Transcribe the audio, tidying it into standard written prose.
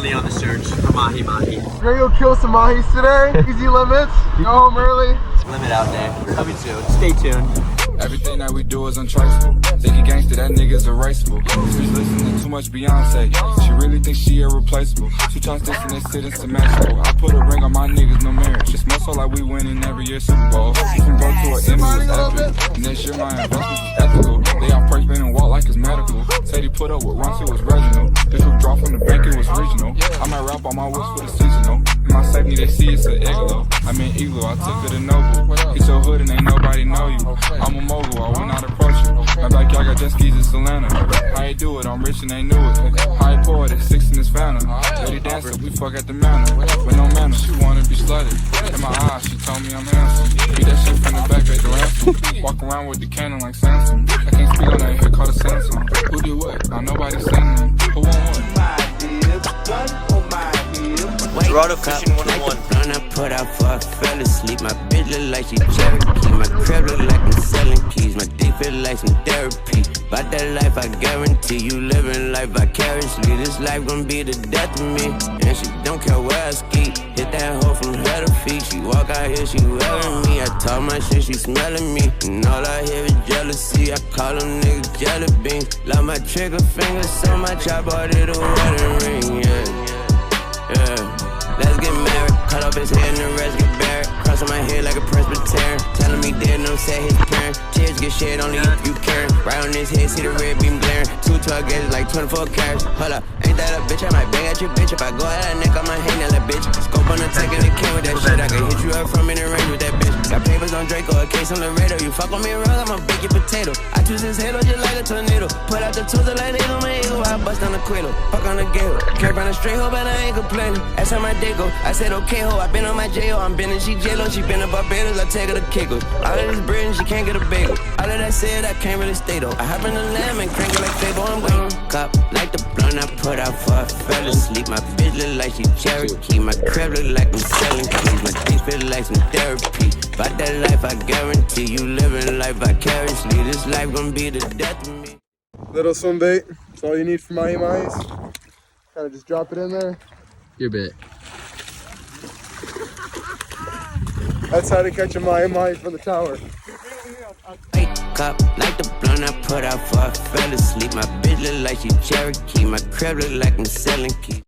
me on the search for mahi. We're gonna go kill some mahis today. Easy limits. Go home early. Limit out day. Coming soon. Stay tuned. Everything that we do is untraceable. Thinking gangster, that nigga's erasable. She's listening too much Beyonce. She really thinks she irreplaceable. She tries this and they sit in symmetrical. I put a ring on my niggas, no marriage. It's more so like we winning every year Super Bowl. She can go to an Emmy with epic. And this year my investments is ethical. They all praise and walk like it's medical. Said he put up with Ronce, it was Reginald. This was draw from the bank, it was regional. I might rap on my whips for the seasonal. In my safety, they see it's an igloo. I mean igloo, I took her to Noble. Hit your hood and ain't nobody know you. I'm a mogul, I will not approach you. My backyard got jet skis in Solana. How you do it? I'm rich and they knew it. How you pour it? It's 6 in this fountain. Lady dancer, we fuck at the manor. With no manner, she wanna be slutted. In my eyes, she told me I'm handsome. Beat that shit from the back, pay the ransom. Walk around with the cannon like Samson. I can't speak on that here, call the Samsung. Who did what? Now nobody's saying them. Who won what? Dorado fishing 101. I put out for I fell asleep. My bitch look like she Cherokee. My crib look like I'm selling keys. My dick feel like some therapy. About that life, I guarantee you living life vicariously. This life gon' be the death of me. And she don't care where I ski. Hit that hoe from head to feet. She walk out here, she wearing me. I talk my shit, she smelling me. And all I hear is jealousy. I call them niggas jelly beans. Love my trigger finger so much I bought it a wedding ring. Yeah. Let's get married. Cut off his head and the rest get buried. Cross on my head like a Presbyterian. Telling me dead, no say his parents. Tears get shed only if you care. Right on his head, see the red beam glaring. 212 gauges like 24 carats. Hold up, ain't that a bitch? I might bang at your bitch. If I go at that neck, I might hang that little bitch. Scope on the tech and it came with that shit. I can hit you up from in the range with that bitch. Got papers on Draco, a case on Dorado. You fuck on me wrong, I'ma bake your potato. I twist his halo just like a tornado. Put out the tools like they on my ego. I bust on the quail. Fuck on the gale. Carry on a straight hoe, but I ain't complaining. That's how my day go. I said okay ho, I been on my J.O. I'm been and she J-Lo. She been to Barbados, I take her to Kegels. All of this bread and she can't get a bagel. All of that said, I can't really stay though. I hop in the lamb and crank it like Fable. I'm waiting. Cop like the blunt I put out for I fell asleep. My bitch look like she Cherokee. My crib look like I'm selling keys. My dick feel like some therapy. About that life, I guarantee you living life vicariously. This life gon' be the death of me. Little swim bait. That's all you need for mahis. Kind of just drop it in there. Your bit. That's how to catch a mahi from the tower. Wake up like the blunt I put out for I fell asleep. My bitch look like she Cherokee. My crib look like I'm selling keys.